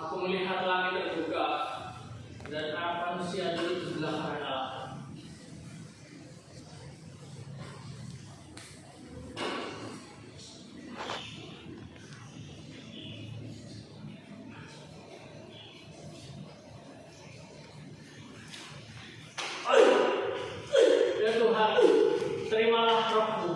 Aku melihat langit terbuka dan anak manusia duduk di sebelah kanan Allah. Ya Tuhan, terimalah rohku.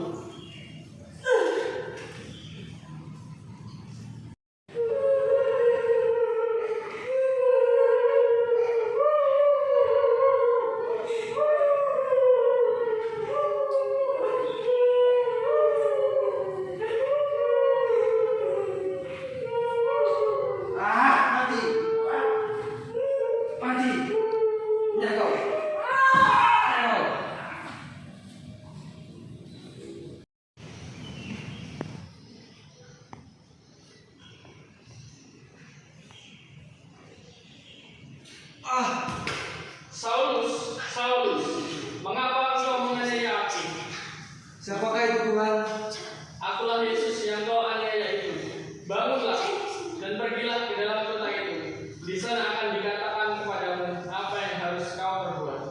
Saulus, Saulus, mengapa engkau menganiaya aku? Siapakah itu Tuhan? Akulah Yesus yang kau aniaya itu. Bangunlah dan pergilah ke dalam kota itu. Di sana akan dikatakan kepadamu apa yang harus kau perbuat.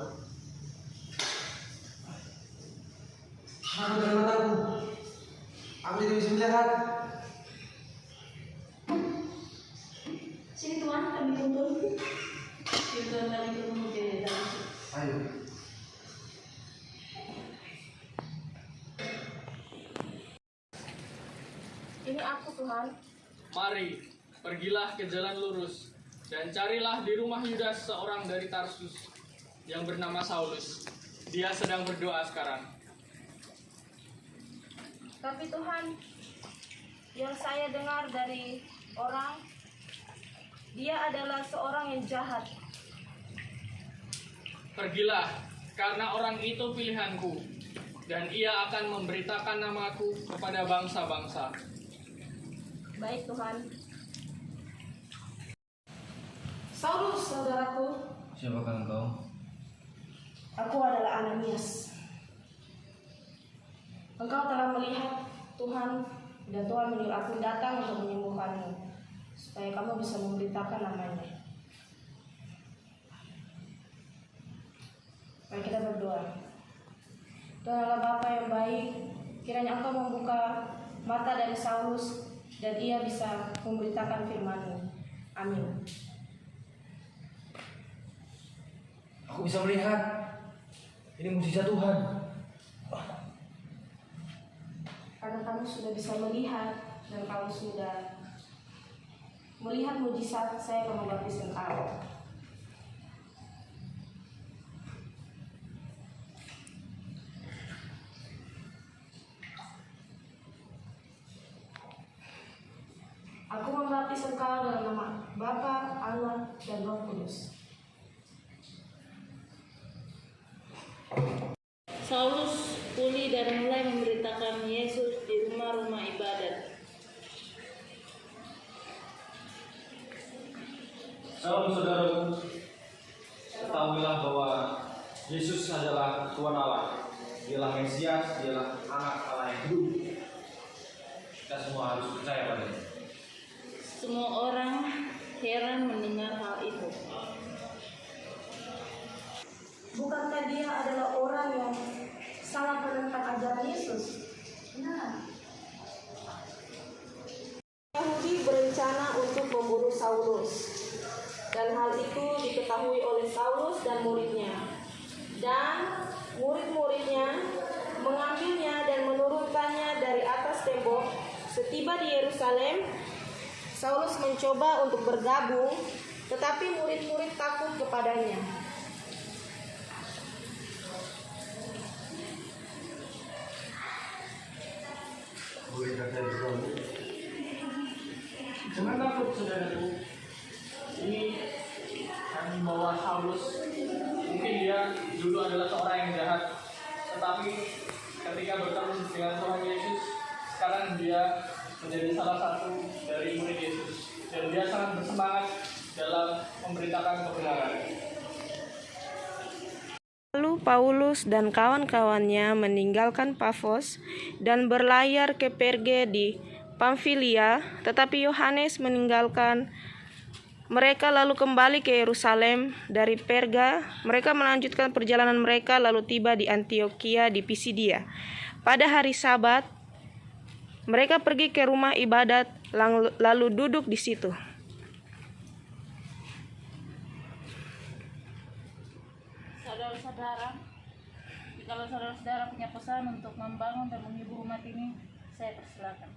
Aku dan mataku, aku tidak bisa melihat. Sini Tuhan, kami tuntun. Sini Tuhan, kami tuntun ke dalam. Ayo. Ini aku Tuhan. Mari, pergilah ke jalan lurus dan carilah di rumah Yudas seorang dari Tarsus yang bernama Saulus. Dia sedang berdoa sekarang. Tapi Tuhan, yang saya dengar dari orang, dia adalah seorang yang jahat. Pergilah, karena orang itu pilihanku, dan ia akan memberitakan namaku kepada bangsa-bangsa. Baik Tuhan. Saulus, saudaraku, Siapakah engkau? aku adalah Ananias. Engkau telah melihat Tuhan, dan Tuhan menyuruh aku datang untuk menyembuhkanmu, supaya kamu bisa memberitakan namanya. Mari kita berdoa. Tuhan Allah Bapa yang baik, kiranya Engkau membuka mata dari Saulus dan ia bisa memberitakan firman-Mu. Amin. Aku bisa melihat. Ini mujizat Tuhan. Karena kamu sudah bisa melihat dan kamu sudah melihat mujizat, saya akan membaptis engkau. Aku membaptis engkau dalam nama Bapa, Anak, dan Roh Kudus. Saulus pulih dan mulai memberitakan Yesus di rumah-rumah ibadat. Saudara-saudaraku, ketahuilah bahwa Yesus adalah Tuhan Allah. Dialah Mesias, dialah anak Allah yang hidup. Kita semua harus percaya padanya. Semua orang heran mendengar hal itu. Bukankah dia adalah orang yang sangat menentang ajaran Yesus? Nah, Yahudi berencana untuk membunuh Saulus, dan hal itu diketahui oleh Saulus dan muridnya. Dan murid-muridnya mengambilnya dan menurunkannya dari atas tembok. Setiba di Yerusalem, Saulus mencoba untuk bergabung, tetapi murid-murid takut kepadanya. Jangan takut, saudaraku. Ini kami bawa Saulus. Mungkin dia dulu adalah seorang yang jahat, tetapi ketika bertemu dengan Tuhan Yesus, sekarang dia menjadi salah satu dari murid Yesus, dan dia sangat bersemangat dalam memberitakan kebenaran. Lalu Paulus dan kawan-kawannya meninggalkan Pafos dan berlayar ke Perge di Pamfilia, tetapi Yohanes mereka lalu kembali ke Yerusalem. Dari Perga, mereka melanjutkan perjalanan mereka lalu tiba di Antioquia di Pisidia. Pada hari Sabat, mereka pergi ke rumah ibadat lalu duduk di situ. Saudara-saudara, kalau saudara-saudara punya pesan untuk membangun dan menghibur umat ini, saya persilakan.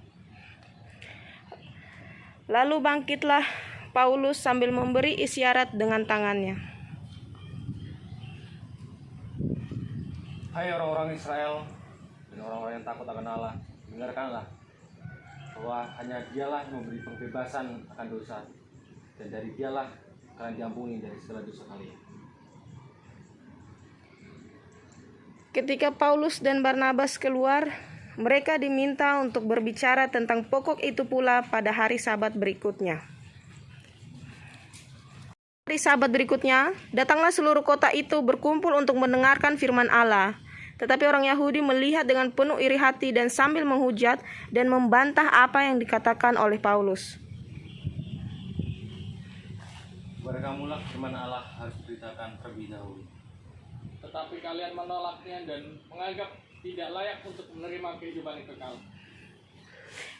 Lalu bangkitlah Paulus sambil memberi isyarat dengan tangannya. Hai orang-orang Israel dan orang-orang yang takut akan Allah, dengarkanlah bahwa hanya Dialah yang memberi pembebasan akan dosa, dan dari Dialah kalian diampuni dari segala dosa kalian. Ketika Paulus dan Barnabas keluar, mereka diminta untuk berbicara tentang pokok itu pula pada hari Sabat berikutnya. Hari Sabat berikutnya, datanglah seluruh kota itu berkumpul untuk mendengarkan firman Allah. Tetapi orang Yahudi melihat dengan penuh iri hati dan sambil menghujat dan membantah apa yang dikatakan oleh Paulus. Kepada kamulah firman Allah harus diberitakan terlebih dahulu. Tetapi kalian menolaknya dan menganggap tidak layak untuk menerima kehidupan yang kekal.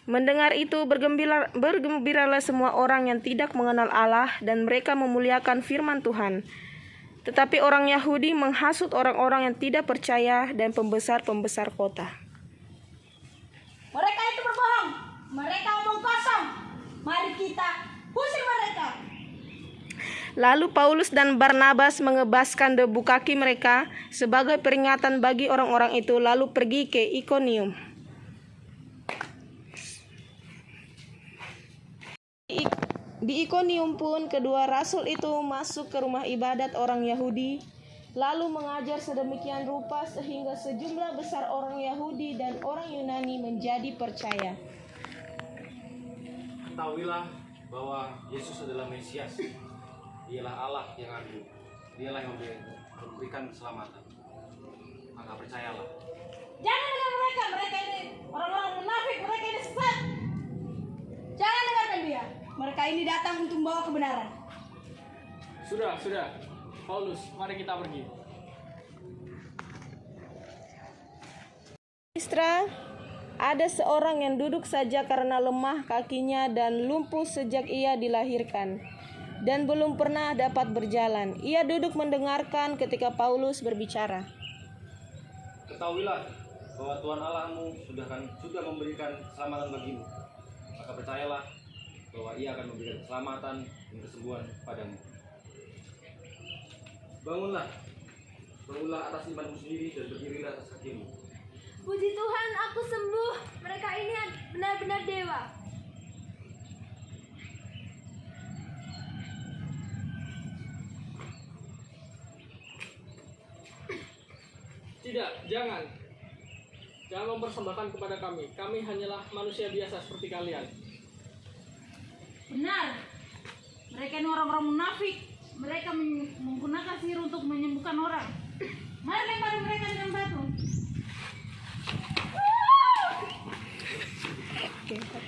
Mendengar itu bergembiralah semua orang yang tidak mengenal Allah dan mereka memuliakan firman Tuhan. Tetapi orang Yahudi menghasut orang-orang yang tidak percaya dan pembesar-pembesar kota. Mereka itu berbohong. Mereka omong kosong. Mari kita usir mereka. Lalu Paulus dan Barnabas mengebaskan debu kaki mereka sebagai peringatan bagi orang-orang itu, lalu pergi ke Ikonium. Di Ikonium pun kedua rasul itu masuk ke rumah ibadat orang Yahudi, lalu mengajar sedemikian rupa sehingga sejumlah besar orang Yahudi dan orang Yunani menjadi percaya. Ketahuilah bahwa Yesus adalah Mesias. Dialah Allah yang agung. Dialah yang memberikan keselamatan. Maka percayalah. Jangan dengar mereka. Mereka ini orang-orang munafik. Mereka ini sesat. Jangan dengarkan dia. Mereka ini datang untuk membawa kebenaran. Sudah. Paulus, mari kita pergi. Listra, ada seorang yang duduk saja karena lemah kakinya dan lumpuh sejak ia dilahirkan, dan belum pernah dapat berjalan. Ia duduk mendengarkan ketika Paulus berbicara. Ketahuilah bahwa Tuhan Allahmu sudah memberikan keselamatan bagimu. Maka percayalah bahwa Ia akan memberikan keselamatan dan kesembuhan padamu. Bangunlah atas imanmu sendiri dan berdirilah atas kakimu. Puji Tuhan, aku sembuh. Mereka ini benar-benar dewa. Tidak, jangan mempersembahkan kepada kami. Kami hanyalah manusia biasa seperti kalian. Benar. Mereka ini orang-orang munafik. Mereka menggunakan sihir untuk menyembuhkan orang. Mari lempari mereka dengan batu. Oke.